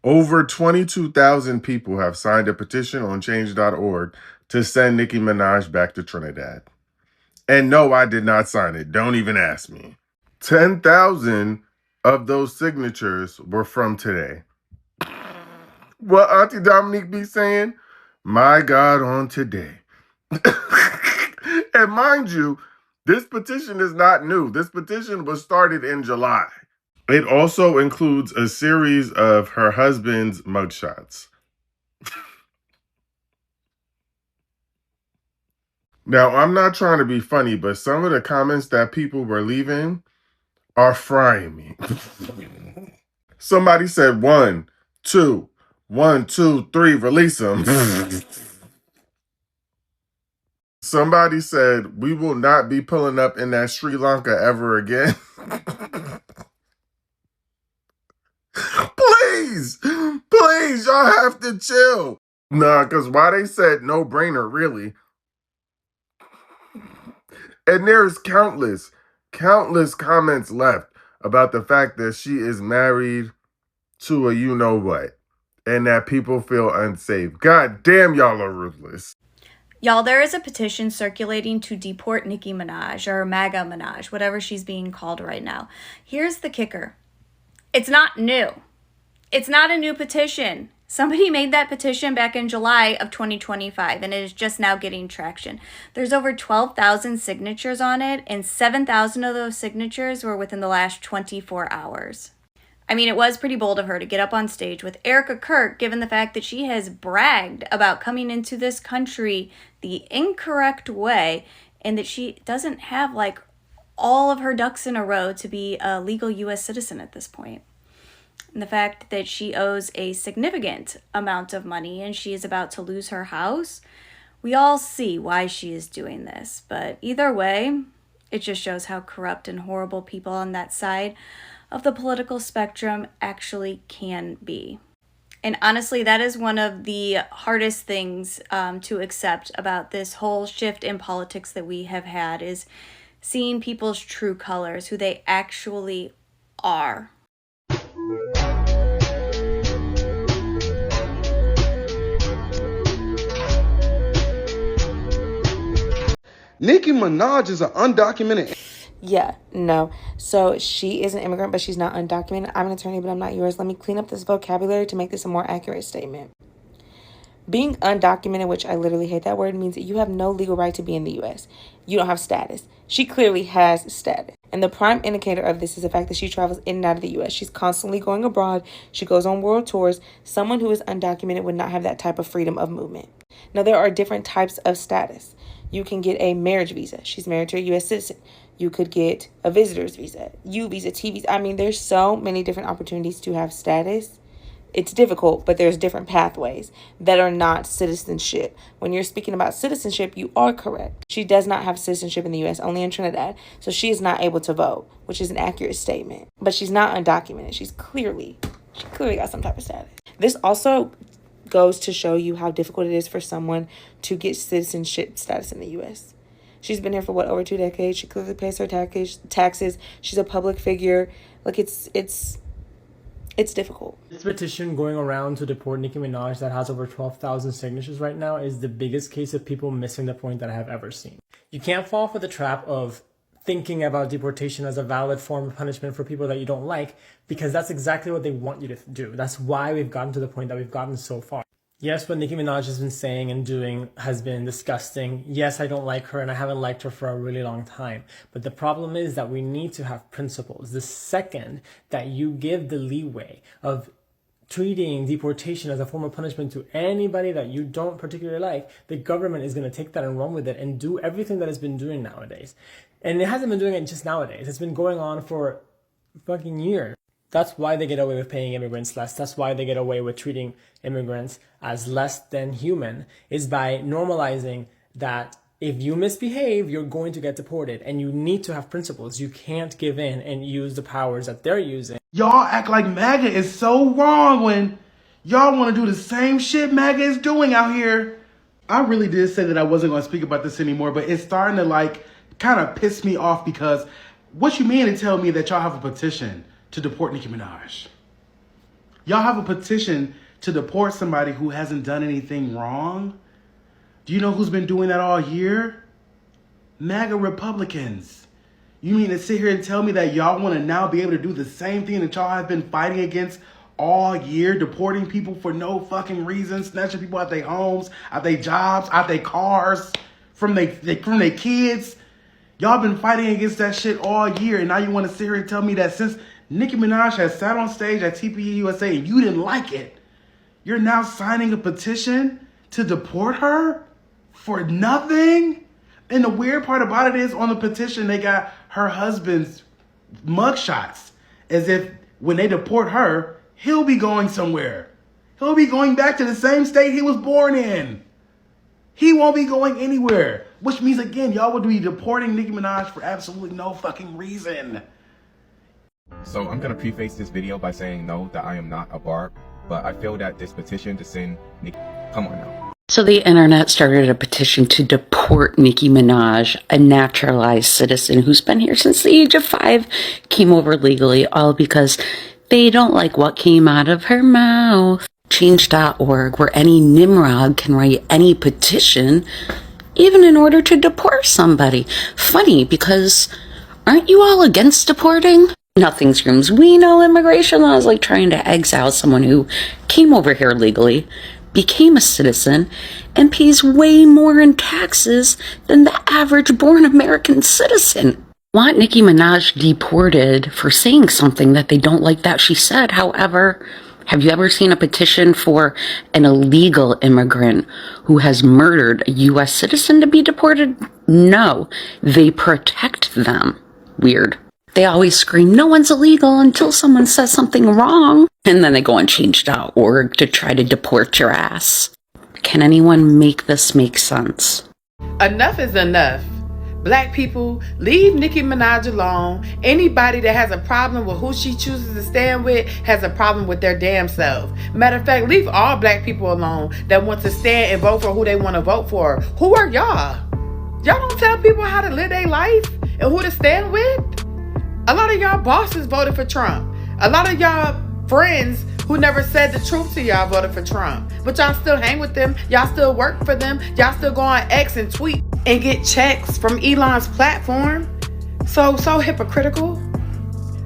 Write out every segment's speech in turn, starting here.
Over 22,000 people have signed a petition on change.org to send Nicki Minaj back to Trinidad. And no, I did not sign it. Don't even ask me. 10,000 of those signatures were from today. What Auntie Dominique be saying? My God, on today. And mind you, this petition is not new. This petition was started in July. It also includes a series of her husband's mugshots. Now, I'm not trying to be funny, but some of the comments that people were leaving are frying me. Somebody said 1, 2, 1, 2, 3, release them. Somebody said, we will not be pulling up in that Sri Lanka ever again. Please, y'all have to chill. Nah, because why they said no brainer, really. And there's countless comments left about the fact that she is married to a you-know-what and that people feel unsafe. God damn, y'all are ruthless. Y'all, there is a petition circulating to deport Nicki Minaj, or MAGA Minaj, whatever she's being called right now. Here's the kicker. It's not new. It's not a new petition. Somebody made that petition back in July of 2025, and it is just now getting traction. There's over 12,000 signatures on it, and 7,000 of those signatures were within the last 24 hours. I mean, it was pretty bold of her to get up on stage with Erica Kirk, given the fact that she has bragged about coming into this country the incorrect way, and that she doesn't have, like, all of her ducks in a row to be a legal U.S. citizen at this point. And the fact that she owes a significant amount of money and she is about to lose her house, we all see why she is doing this. But either way, it just shows how corrupt and horrible people on that side of the political spectrum actually can be. And honestly, that is one of the hardest things to accept about this whole shift in politics that we have had, is seeing people's true colors, who they actually are. Nicki Minaj is an undocumented... Yeah, no. So she is an immigrant, but she's not undocumented. I'm an attorney, but I'm not yours. Let me clean up this vocabulary to make this a more accurate statement. Being undocumented, which I literally hate that word, means that you have no legal right to be in the U.S. You don't have status. She clearly has status. And the prime indicator of this is the fact that she travels in and out of the U.S. She's constantly going abroad. She goes on world tours. Someone who is undocumented would not have that type of freedom of movement. Now, there are different types of status. You can get a marriage visa. She's married to a U.S. citizen. You could get a visitor's visa, U visa, T visa. I mean, there's so many different opportunities to have status. It's difficult, but there's different pathways that are not citizenship. When you're speaking about citizenship, you are correct. She does not have citizenship in the U.S., only in Trinidad. So she is not able to vote, which is an accurate statement. But she's not undocumented. She clearly got some type of status. This also goes to show you how difficult it is for someone to get citizenship status in the U.S. She's been here for, over 2 decades. She clearly pays her taxes. She's a public figure. Like, it's difficult. This petition going around to deport Nicki Minaj that has over 12,000 signatures right now is the biggest case of people missing the point that I have ever seen. You can't fall for the trap of thinking about deportation as a valid form of punishment for people that you don't like, because that's exactly what they want you to do. That's why we've gotten to the point that we've gotten so far. Yes, what Nicki Minaj has been saying and doing has been disgusting. Yes, I don't like her, and I haven't liked her for a really long time. But the problem is that we need to have principles. The second that you give the leeway of treating deportation as a form of punishment to anybody that you don't particularly like, the government is going to take that and run with it and do everything that it's been doing nowadays. And it hasn't been doing it just nowadays. It's been going on for fucking years. That's why they get away with paying immigrants less. That's why they get away with treating immigrants as less than human, is by normalizing that if you misbehave, you're going to get deported, and you need to have principles. You can't give in and use the powers that they're using. Y'all act like MAGA is so wrong when y'all want to do the same shit MAGA is doing out here. I really did say that I wasn't going to speak about this anymore, but it's starting to kind of piss me off, because what you mean to tell me that y'all have a petition to deport Nicki Minaj? Y'all have a petition to deport somebody who hasn't done anything wrong? Do you know who's been doing that all year? MAGA Republicans. You mean to sit here and tell me that y'all want to now be able to do the same thing that y'all have been fighting against all year, deporting people for no fucking reason, snatching people out their homes, out their jobs, out their cars, from their kids? Y'all been fighting against that shit all year, and now you want to sit here and tell me that since Nicki Minaj has sat on stage at TPE USA and you didn't like it, you're now signing a petition to deport her for nothing? And the weird part about it is, on the petition, they got her husband's mugshots, as if when they deport her, he'll be going somewhere. He'll be going back to the same state he was born in. He won't be going anywhere. Which means, again, y'all would be deporting Nicki Minaj for absolutely no fucking reason. So I'm gonna preface this video by saying no, that I am not a barb, but I feel that this petition to send Nicki, come on now. So the internet started a petition to deport Nicki Minaj, a naturalized citizen who's been here since the age of 5, came over legally, all because they don't like what came out of her mouth. Change.org, where any Nimrod can write any petition, even in order to deport somebody. Funny, because aren't you all against deporting? Nothing screams, we know immigration laws like trying to exile someone who came over here legally, became a citizen, and pays way more in taxes than the average born American citizen. Want Nicki Minaj deported for saying something that they don't like that she said. However, have you ever seen a petition for an illegal immigrant who has murdered a U.S. citizen to be deported? No, they protect them. Weird. They always scream, no one's illegal until someone says something wrong. And then they go on change.org to try to deport your ass. Can anyone make this make sense? Enough is enough. Black people, leave Nicki Minaj alone. Anybody that has a problem with who she chooses to stand with has a problem with their damn self. Matter of fact, leave all black people alone that want to stand and vote for who they want to vote for. Who are y'all? Y'all don't tell people how to live their life and who to stand with? A lot of y'all bosses voted for Trump. A lot of y'all friends who never said the truth to y'all voted for Trump. But y'all still hang with them. Y'all still work for them. Y'all still go on X and tweet and get checks from Elon's platform. So hypocritical.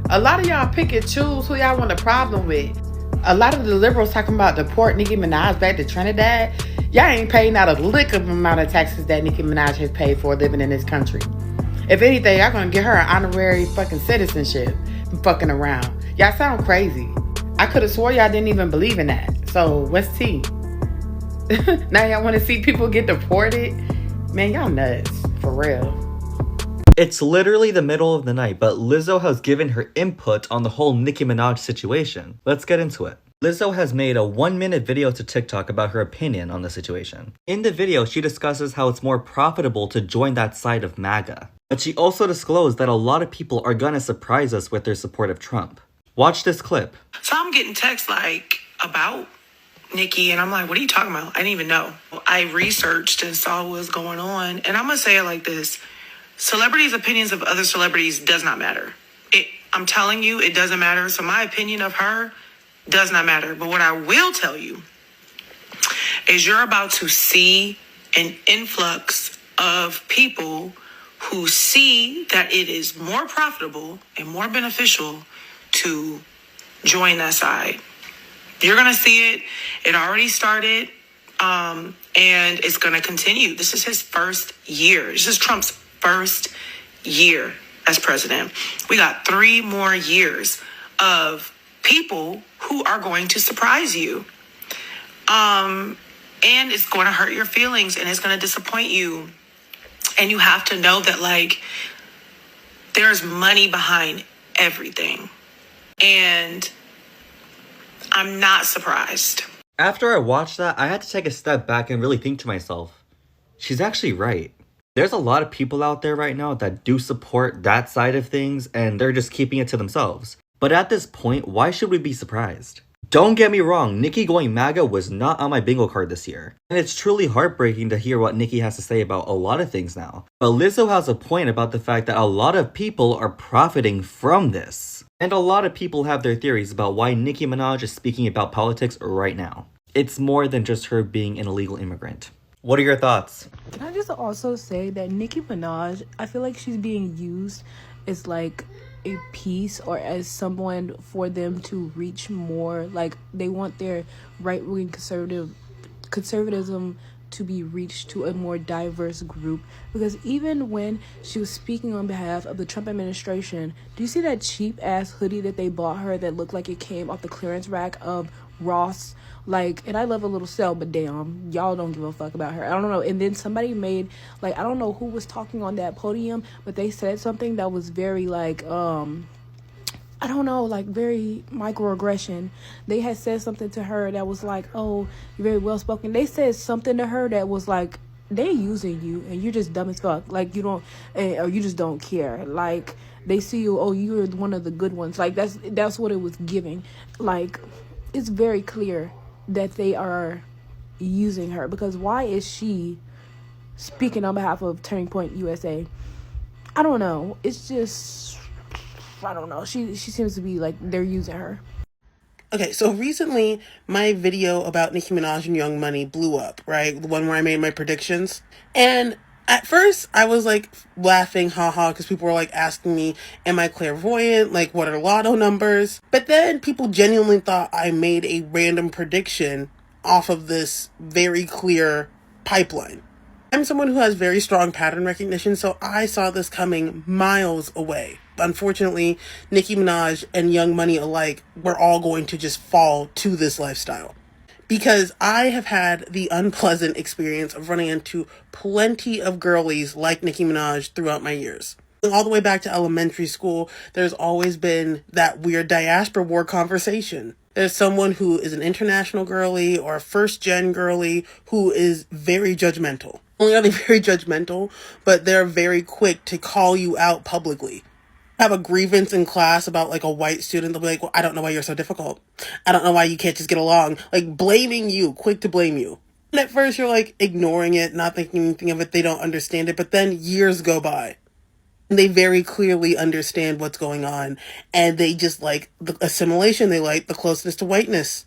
A lot of y'all pick and choose who y'all want a problem with. A lot of the liberals talking about deport Nicki Minaj back to Trinidad. Y'all ain't paying out a lick of amount of taxes that Nicki Minaj has paid for living in this country. If anything, y'all gonna get her an honorary fucking citizenship from fucking around. Y'all sound crazy. I could have swore y'all didn't even believe in that. So what's tea? Now y'all want to see people get deported? Man, y'all nuts. For real. It's literally the middle of the night, but Lizzo has given her input on the whole Nicki Minaj situation. Let's get into it. Lizzo has made a 1-minute video to TikTok about her opinion on the situation. In the video, she discusses how it's more profitable to join that side of MAGA. But she also disclosed that a lot of people are gonna surprise us with their support of Trump. Watch this clip. So I'm getting texts like about Nicki, and I'm like, what are you talking about? I didn't even know. I researched and saw what was going on, and I'm gonna say it like this. Celebrities' opinions of other celebrities does not matter. I'm telling you, it doesn't matter. So my opinion of her does not matter. But what I will tell you is you're about to see an influx of people who see that it is more profitable and more beneficial to join that side. You're going to see it. It already started, and it's going to continue. This is his first year. This is Trump's first year as president. We got 3 more years of people who are going to surprise you. And it's going to hurt your feelings, and it's going to disappoint you. And you have to know that, like, there's money behind everything. And I'm not surprised. After I watched that, I had to take a step back and really think to myself, she's actually right. There's a lot of people out there right now that do support that side of things, and they're just keeping it to themselves. But at this point, why should we be surprised? Don't get me wrong, Nicki going MAGA was not on my bingo card this year. And it's truly heartbreaking to hear what Nicki has to say about a lot of things now. But Lizzo has a point about the fact that a lot of people are profiting from this. And a lot of people have their theories about why Nicki Minaj is speaking about politics right now. It's more than just her being an illegal immigrant. What are your thoughts? Can I just also say that Nicki Minaj, I feel like she's being used as like a piece or as someone for them to reach more. Like they want their right-wing conservatism to be reached to a more diverse group, because even when she was speaking on behalf of the Trump administration, do you see that cheap ass hoodie that they bought her that looked like it came off the clearance rack of Ross? Like, and I love a little sell, but damn, y'all don't give a fuck about her. I don't know. And then somebody made, like, I don't know who was talking on that podium, but they said something that was very like I don't know, like very microaggression. They had said something to her that was like, oh, you're very well spoken. They said something to her that was like, they using you and you're just dumb as fuck. Like you don't, or you just don't care. Like they see you, oh, you're one of the good ones. Like that's what it was giving. Like it's very clear that they are using her, because why is she speaking on behalf of Turning Point USA? I don't know. It's just, I don't know. She seems to be like they're using her. Okay, so recently my video about Nicki Minaj and Young Money blew up, right? The one where I made my predictions. And at first I was like laughing, haha, because people were like asking me, am I clairvoyant? Like, what are lotto numbers? But then people genuinely thought I made a random prediction off of this very clear pipeline. I'm someone who has very strong pattern recognition, so I saw this coming miles away. Unfortunately, Nicki Minaj and Young Money alike were all going to just fall to this lifestyle. Because I have had the unpleasant experience of running into plenty of girlies like Nicki Minaj throughout my years. All the way back to elementary school, there's always been that weird diaspora war conversation. There's someone who is an international girly or a first-gen girly who is very judgmental. Only are they very judgmental, but they're very quick to call you out publicly. Have a grievance in class about like a white student, they'll be like, well, I don't know why you're so difficult. I don't know why you can't just get along. Like blaming you, quick to blame you. And at first you're like ignoring it, not thinking anything of it, they don't understand it, but then years go by. And they very clearly understand what's going on, and they just like the assimilation, they like the closeness to whiteness.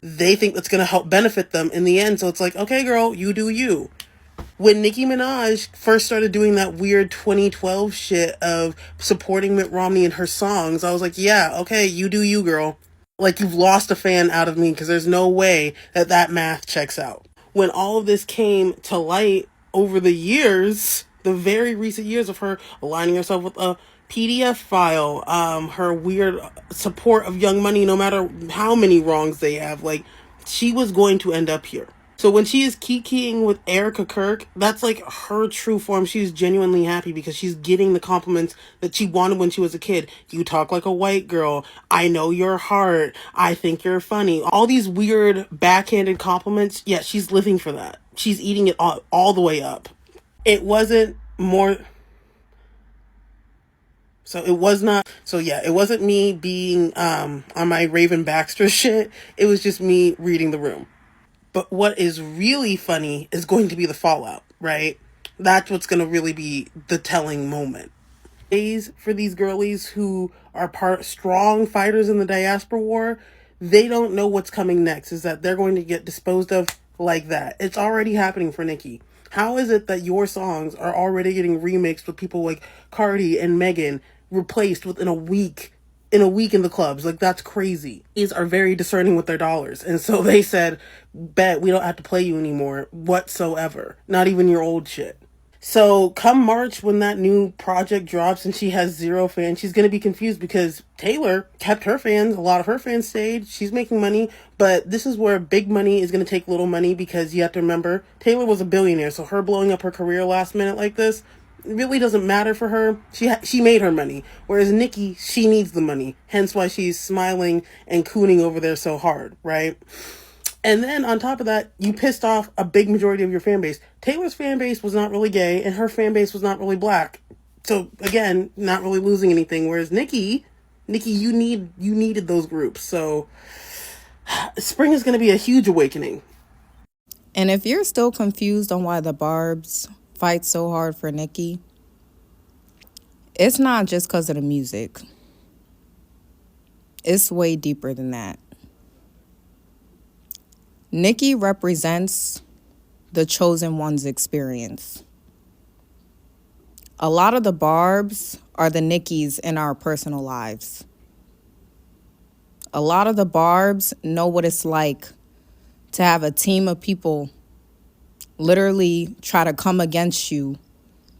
They think that's going to help benefit them in the end, so it's like, okay girl, you do you. When Nicki Minaj first started doing that weird 2012 shit of supporting Mitt Romney in her songs, I was like, yeah, okay, you do you, girl. Like, you've lost a fan out of me, because there's no way that math checks out. When all of this came to light over the years, the very recent years of her aligning herself with a PDF file, her weird support of Young Money, no matter how many wrongs they have, like, she was going to end up here. So when she is kikiing with Erica Kirk, that's like her true form. She's genuinely happy because she's getting the compliments that she wanted when she was a kid. You talk like a white girl. I know your heart. I think you're funny. All these weird backhanded compliments. Yeah, she's living for that. She's eating it all the way up. It wasn't more... it wasn't me being on my Raven Baxter shit. It was just me reading the room. But what is really funny is going to be the fallout, right? That's what's going to really be the telling moment. Days for these girlies who are strong fighters in the diaspora war, they don't know what's coming next, is that they're going to get disposed of like that. It's already happening for Nicki. How is it that your songs are already getting remixed with people like Cardi and Megan replaced within a week? In the clubs? Like, that's crazy. These are very discerning with their dollars. And so they said, bet we don't have to play you anymore whatsoever. Not even your old shit. So come March, when that new project drops and she has 0 fans, she's going to be confused because Taylor kept her fans. A lot of her fans stayed. She's making money. But this is where big money is going to take little money, because you have to remember, Taylor was a billionaire. So her blowing up her career last minute like this, it really doesn't matter for her. She made her money. Whereas Nicki, she needs the money. Hence why she's smiling and cooning over there so hard, right? And then on top of that, you pissed off a big majority of your fan base. Taylor's fan base was not really gay, and her fan base was not really black. So again, not really losing anything. Whereas Nicki, you needed those groups. So spring is going to be a huge awakening. And if you're still confused on why the Barbs fight so hard for Nicki, it's not just because of the music. It's way deeper than that. Nicki represents the chosen one's experience. A lot of the Barbs are the Nickis in our personal lives. A lot of the Barbs know what it's like to have a team of people literally try to come against you,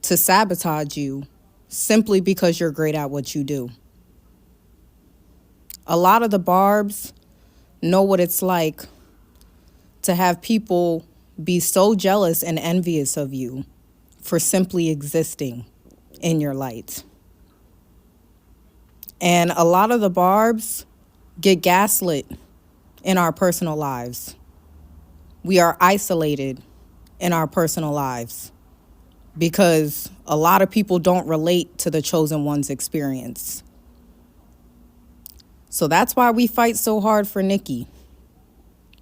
to sabotage you, simply because you're great at what you do. A lot of the Barbs know what it's like to have people be so jealous and envious of you for simply existing in your light. And a lot of the Barbs get gaslit in our personal lives. We are isolated in our personal lives because a lot of people don't relate to the chosen one's experience. So that's why we fight so hard for Nicki,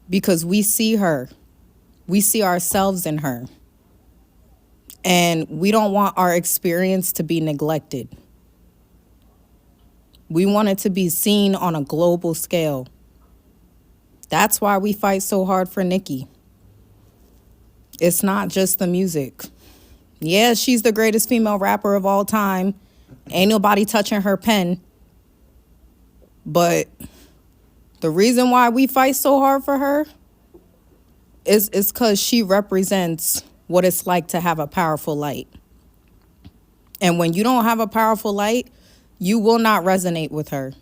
because we see her. We see ourselves in her. And we don't want our experience to be neglected. We want it to be seen on a global scale. That's why we fight so hard for Nicki. It's not just the music. Yeah, she's the greatest female rapper of all time. Ain't nobody touching her pen. But the reason why we fight so hard for her is because she represents what it's like to have a powerful light. And when you don't have a powerful light, you will not resonate with her.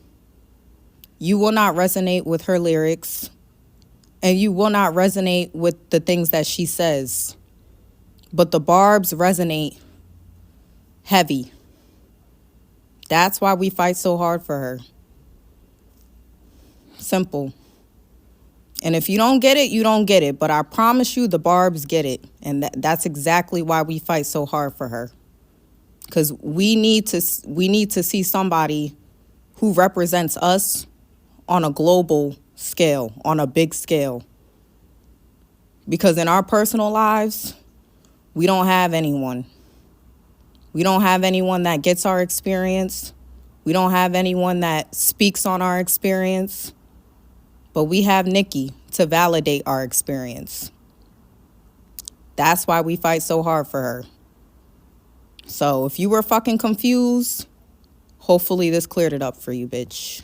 You will not resonate with her lyrics. And you will not resonate with the things that she says. But the Barbs resonate heavy. That's why we fight so hard for her. Simple. And if you don't get it, you don't get it. But I promise you, the Barbs get it. And that's exactly why we fight so hard for her. Because we need to see somebody who represents us on a global scale, on a big scale. Because in our personal lives, we don't have anyone. We don't have anyone that gets our experience. We don't have anyone that speaks on our experience. But we have Nicki to validate our experience. That's why we fight so hard for her. So if you were fucking confused, hopefully this cleared it up for you, bitch.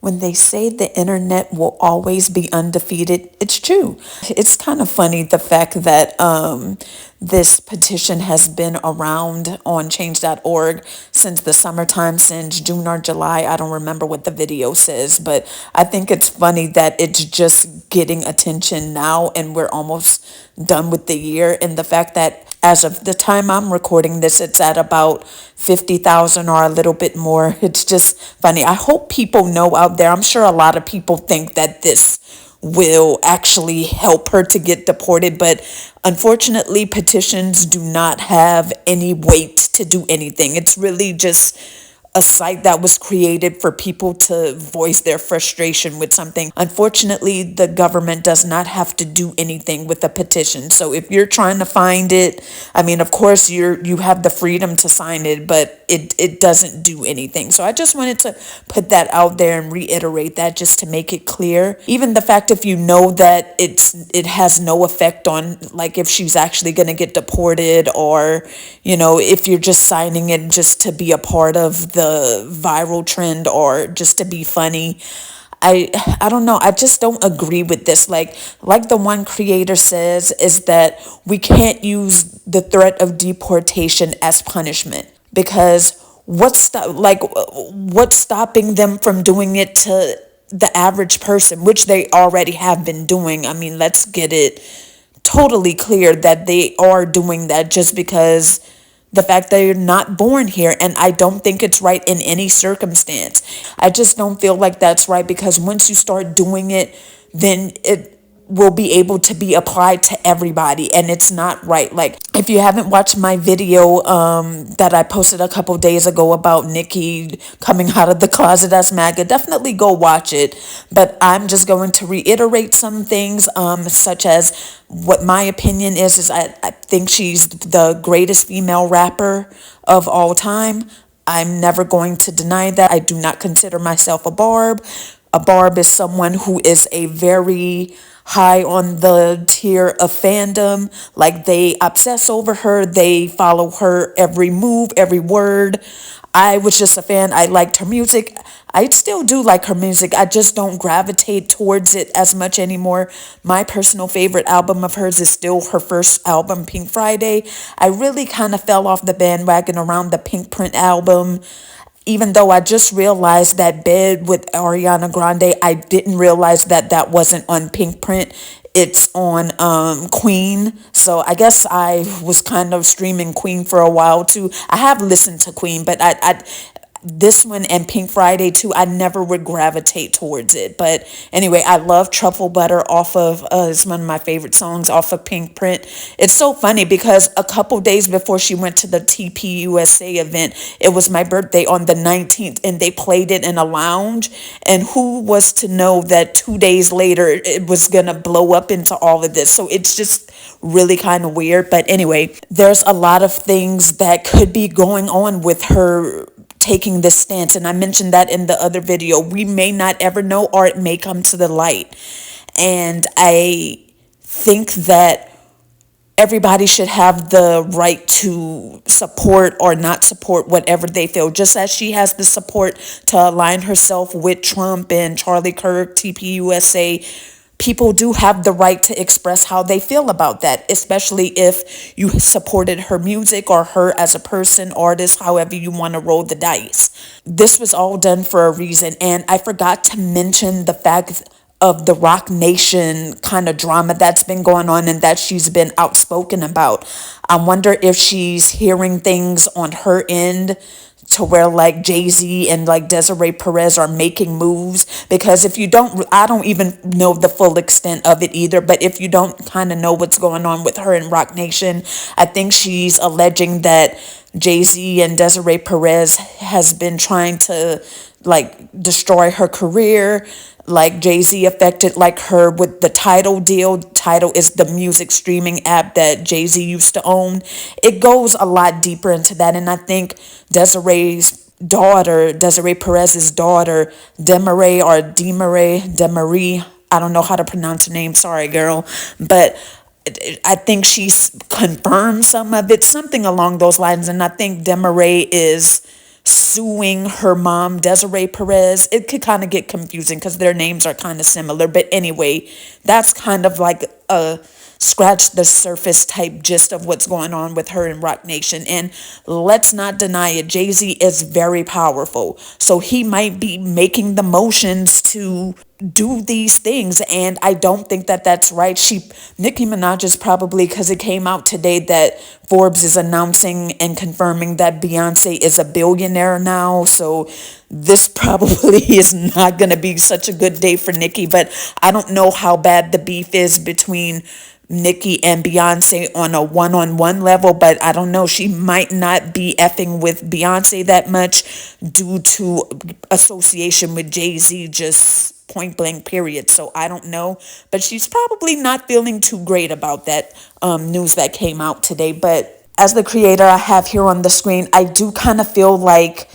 When they say the internet will always be undefeated, it's true. It's kind of funny the fact that this petition has been around on change.org since the summertime, since June or July. I don't remember what the video says, but I think it's funny that it's just getting attention now and we're almost done with the year. And the fact that as of the time I'm recording this, it's at about 50,000 or a little bit more. It's just funny. I hope people know out there. I'm sure a lot of people think that this will actually help her to get deported, but unfortunately, petitions do not have any weight to do anything. It's really just a site that was created for people to voice their frustration with something. Unfortunately, the government does not have to do anything with a petition. So if you're trying to find it, I mean, of course you have the freedom to sign it, but it doesn't do anything. So I just wanted to put that out there and reiterate that just to make it clear. Even the fact if you know that it has no effect on like if she's actually going to get deported, or if you're just signing it just to be a part of the viral trend or just to be funny. I don't know. I just don't agree with this. Like the one creator says, is that we can't use the threat of deportation as punishment, because what's stopping them from doing it to the average person, which they already have been doing. I mean, let's get it totally clear that they are doing that just because the fact that you're not born here. And I don't think it's right in any circumstance. I just don't feel like that's right, because once you start doing it, then it will be able to be applied to everybody, and it's not right. Like, if you haven't watched my video that I posted a couple days ago about Nicki coming out of the closet as MAGA, definitely go watch it. But I'm just going to reiterate some things, such as what my opinion is I think she's the greatest female rapper of all time. I'm never going to deny that. I do not consider myself a barb. A barb is someone who is a very high on the tier of fandom. Like, they obsess over her, they follow her every move, every word. I was just a fan. I liked her music. I still do like her music. I just don't gravitate towards it as much anymore. My personal favorite album of hers is still her first album, Pink Friday. I really kind of fell off the bandwagon around the Pink Print album. Even though I just realized that Bed with Ariana Grande, I didn't realize that that wasn't on Pink Print. It's on Queen. So I guess I was kind of streaming Queen for a while too. I have listened to Queen, but I this one and Pink Friday too, I never would gravitate towards it. But anyway, I love Truffle Butter off of, it's one of my favorite songs off of Pink Print. It's so funny because a couple days before she went to the TPUSA event, it was my birthday on the 19th, and they played it in a lounge. And who was to know that 2 days later it was gonna blow up into all of this? So it's just really kind of weird. But anyway, there's a lot of things that could be going on with her taking this stance, and I mentioned that in the other video. We may not ever know, or it may come to the light. And I think that everybody should have the right to support or not support whatever they feel, just as she has the support to align herself with Trump and Charlie Kirk, TPUSA. People do have the right to express how they feel about that, especially if you supported her music or her as a person, artist, however you want to roll the dice. This was all done for a reason, and I forgot to mention the fact of the Rock Nation kind of drama that's been going on and that she's been outspoken about. I wonder if she's hearing things on her end to where like Jay-Z and like Desiree Perez are making moves, because if you don't, I don't even know the full extent of it either, but if you don't kind of know what's going on with her and Rock Nation, I think she's alleging that Jay-Z and Desiree Perez has been trying to like destroy her career. Like Jay-Z affected like her with the Tidal deal. Tidal is the music streaming app that Jay-Z used to own. It goes a lot deeper into that, and I think Desiree Perez's daughter, Demarie, I don't know how to pronounce her name, sorry girl, but I think she's confirmed some of it, something along those lines, and I think Demarie is suing her mom, Desiree Perez. It could kind of get confusing because their names are kind of similar. But anyway, that's kind of like a scratch the surface type gist of what's going on with her and Rock Nation. And let's not deny it, Jay-Z is very powerful. So he might be making the motions to do these things, and I don't think that that's right. Nicki Minaj is probably, because it came out today that Forbes is announcing and confirming that Beyonce is a billionaire now, so this probably is not going to be such a good day for Nicki. But I don't know how bad the beef is between Nicki and Beyonce on a one-on-one level, but I don't know. She might not be effing with Beyonce that much due to association with Jay-Z, just point blank period. So I don't know, but she's probably not feeling too great about that news that came out today. But as the creator I have here on the screen, I do kind of feel like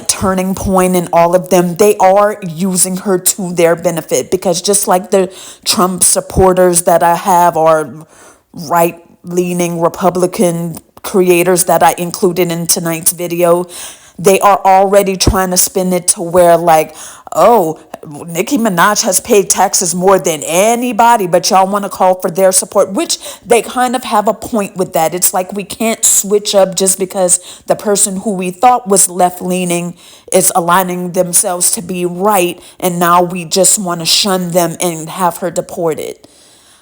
Turning Point and all of them, they are using her to their benefit, because just like the Trump supporters that I have are right-leaning Republican creators that I included in tonight's video, they are already trying to spin it to where like, oh, Nicki Minaj has paid taxes more than anybody, but y'all want to call for their support, which they kind of have a point with that. It's like we can't switch up just because the person who we thought was left-leaning is aligning themselves to be right, and now we just want to shun them and have her deported.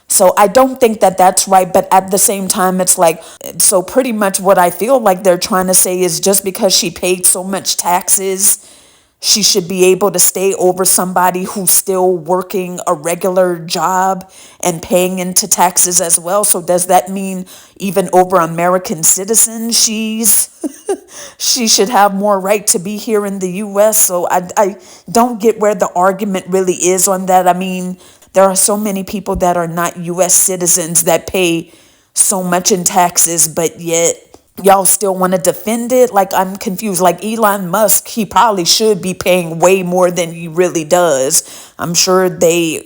So I don't think that that's right, but at the same time, it's like, so pretty much what I feel like they're trying to say is just because she paid so much taxes, she should be able to stay over somebody who's still working a regular job and paying into taxes as well. So does that mean even over American citizens, she should have more right to be here in the U.S.? So I don't get where the argument really is on that. I mean, there are so many people that are not U.S. citizens that pay so much in taxes, but yet Y'all still want to defend it? Like, I'm confused. Like, Elon Musk, he probably should be paying way more than he really does. I'm sure they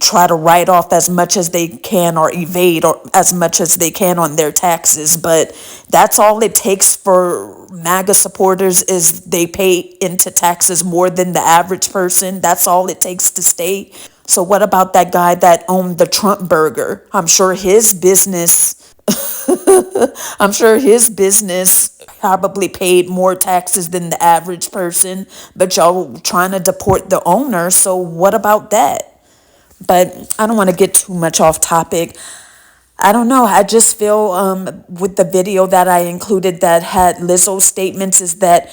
try to write off as much as they can or evade or as much as they can on their taxes, but that's all it takes for MAGA supporters is they pay into taxes more than the average person. That's all it takes to stay. So what about that guy that owned the Trump burger? I'm sure his business probably paid more taxes than the average person, but y'all trying to deport the owner. So what about that? But I don't want to get too much off topic. I don't know. I just feel with the video that I included that had Lizzo's statements is that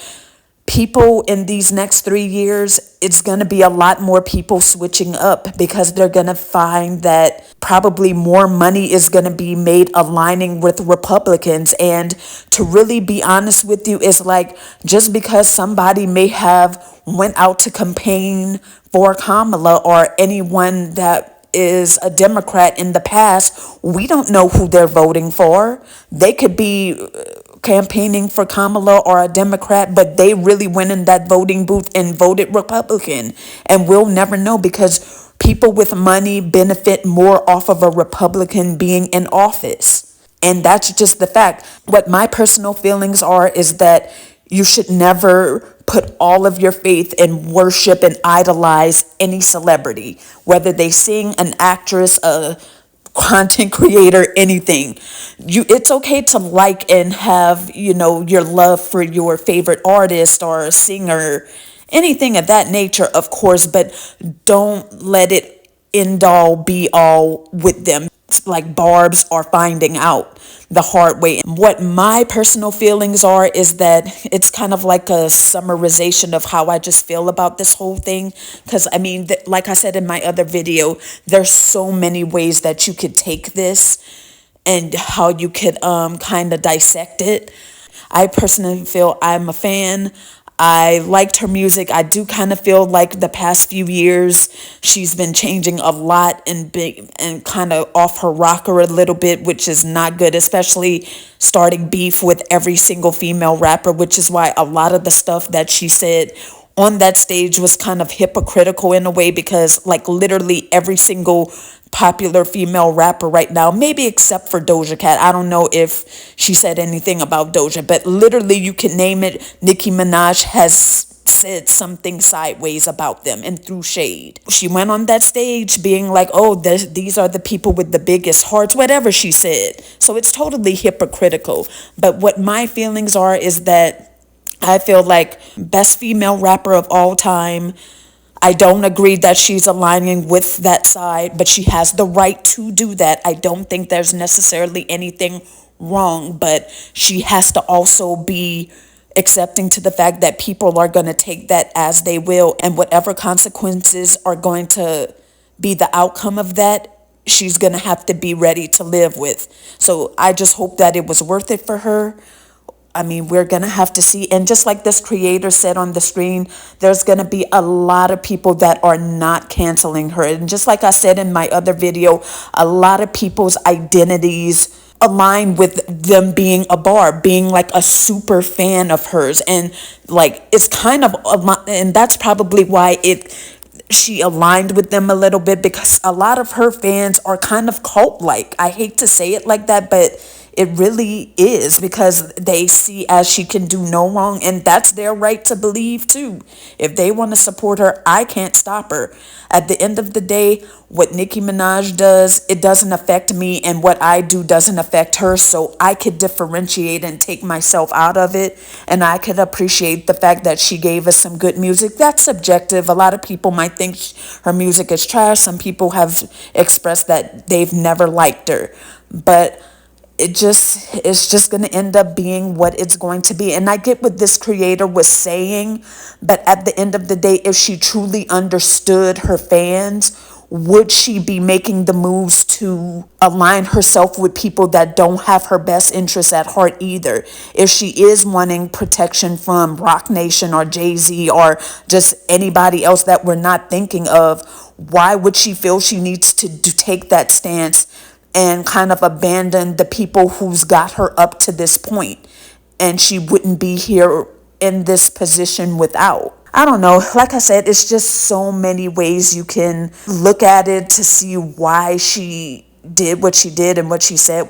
people in these next 3 years, it's going to be a lot more people switching up because they're going to find that probably more money is going to be made aligning with Republicans. And to really be honest with you, it's like just because somebody may have went out to campaign for Kamala or anyone that is a Democrat in the past, we don't know who they're voting for. They could be campaigning for Kamala or a Democrat, but they really went in that voting booth and voted Republican. And we'll never know because people with money benefit more off of a Republican being in office. And that's just the fact. What my personal feelings are is that you should never put all of your faith and worship and idolize any celebrity, whether they sing, an actress, a content creator, anything. It's okay to like and have, your love for your favorite artist or singer, anything of that nature, of course, but don't let it end all be all with them. Like Barb's are finding out the hard way. What my personal feelings are is that it's kind of like a summarization of how I just feel about this whole thing. Because I mean, like I said in my other video, there's so many ways that you could take this and how you could kind of dissect it. I personally feel I'm a fan. I liked her music. I do kind of feel like the past few years she's been changing a lot and kind of off her rocker a little bit, which is not good, especially starting beef with every single female rapper, which is why a lot of the stuff that she said on that stage was kind of hypocritical in a way because like literally every single popular female rapper right now, maybe except for Doja Cat. I don't know if she said anything about Doja, but literally you can name it. Nicki Minaj has said something sideways about them and threw shade. She went on that stage being like, oh, these are the people with the biggest hearts, whatever she said. So it's totally hypocritical. But what my feelings are is that I feel like best female rapper of all time. I don't agree that she's aligning with that side, but she has the right to do that. I don't think there's necessarily anything wrong, but she has to also be accepting to the fact that people are going to take that as they will, and whatever consequences are going to be the outcome of that, she's going to have to be ready to live with. So I just hope that it was worth it for her. I mean, we're going to have to see. And just like this creator said on the screen, there's going to be a lot of people that are not canceling her. And just like I said in my other video, a lot of people's identities align with them being a Barb, being like a super fan of hers. And like, it's kind of, and that's probably why she aligned with them a little bit, because a lot of her fans are kind of cult-like. I hate to say it like that, but it really is, because they see as she can do no wrong, and that's their right to believe too. If they want to support her, I can't stop her. At the end of the day, what Nicki Minaj does, it doesn't affect me, and what I do doesn't affect her, so I could differentiate and take myself out of it, and I could appreciate the fact that she gave us some good music. That's subjective. A lot of people might think her music is trash. Some people have expressed that they've never liked her, but it's just going to end up being what it's going to be. And I get what this creator was saying, but at the end of the day, if she truly understood her fans, would she be making the moves to align herself with people that don't have her best interests at heart either? If she is wanting protection from Rock Nation or Jay-Z or just anybody else that we're not thinking of, why would she feel she needs to take that stance and kind of abandon the people who's got her up to this point, and she wouldn't be here in this position without. I don't know. Like I said, it's just so many ways you can look at it to see why she did what she did and what she said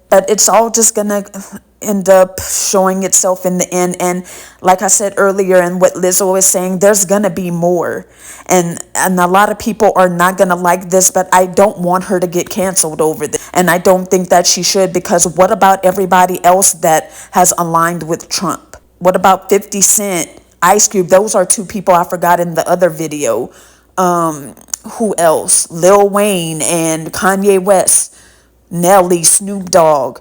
but it's all just gonna end up showing itself in the end. And like I said earlier, and what Lizzo is saying, there's gonna be more, and a lot of people are not gonna like this, but I don't want her to get canceled over this, and I don't think that she should, because what about everybody else that has aligned with Trump? What about 50 Cent, Ice Cube? Those are two people I forgot in the other video. Who else? Lil Wayne and Kanye West, Nelly, Snoop Dogg.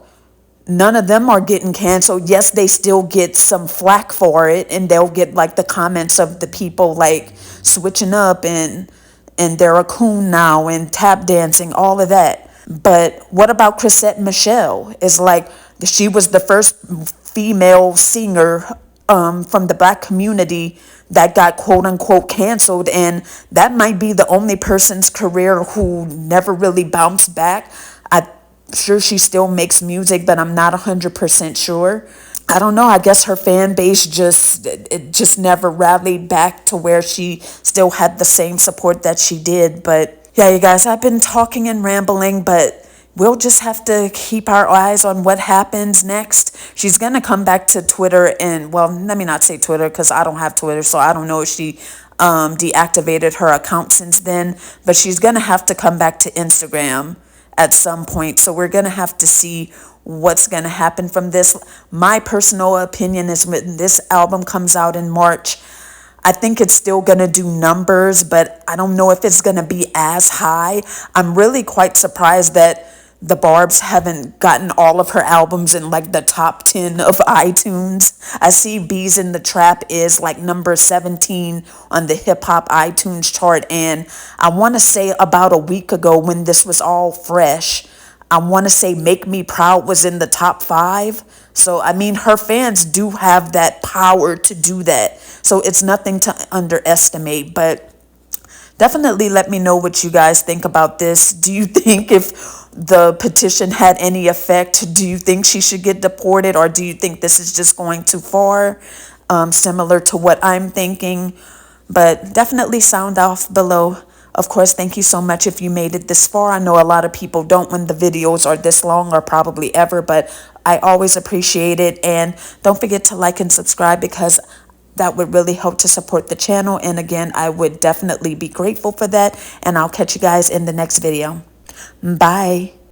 None of them are getting canceled. Yes, they still get some flack for it, and they'll get like the comments of the people like switching up and they're a coon now and tap dancing, all of that. But what about Chrisette Michele? It's like she was the first female singer from the black community that got quote unquote canceled, and that might be the only person's career who never really bounced back. I'm sure she still makes music, but I'm not 100% sure. I don't know. I guess her fan base just never rallied back to where she still had the same support that she did. But yeah, you guys, I've been talking and rambling, but we'll just have to keep our eyes on what happens next. She's going to come back to Twitter, and, well, let me not say Twitter because I don't have Twitter, so I don't know if she deactivated her account since then. But she's going to have to come back to Instagram at some point. So we're going to have to see what's going to happen from this. My personal opinion is when this album comes out in March, I think it's still going to do numbers, but I don't know if it's going to be as high. I'm really quite surprised that the Barbs haven't gotten all of her albums in like the top 10 of iTunes. I see Bees in the Trap is like number 17 on the hip hop iTunes chart. And I want to say about a week ago when this was all fresh, I want to say Make Me Proud was in the top 5. So, I mean, her fans do have that power to do that. So it's nothing to underestimate, but definitely let me know what you guys think about this. Do you think if the petition had any effect, do you think she should get deported, or do you think this is just going too far? Similar to what I'm thinking, but definitely sound off below. Of course, thank you so much if you made it this far. I know a lot of people don't when the videos are this long, or probably ever, but I always appreciate it. And don't forget to like and subscribe, because that would really help to support the channel. And again, I would definitely be grateful for that. And I'll catch you guys in the next video. Bye.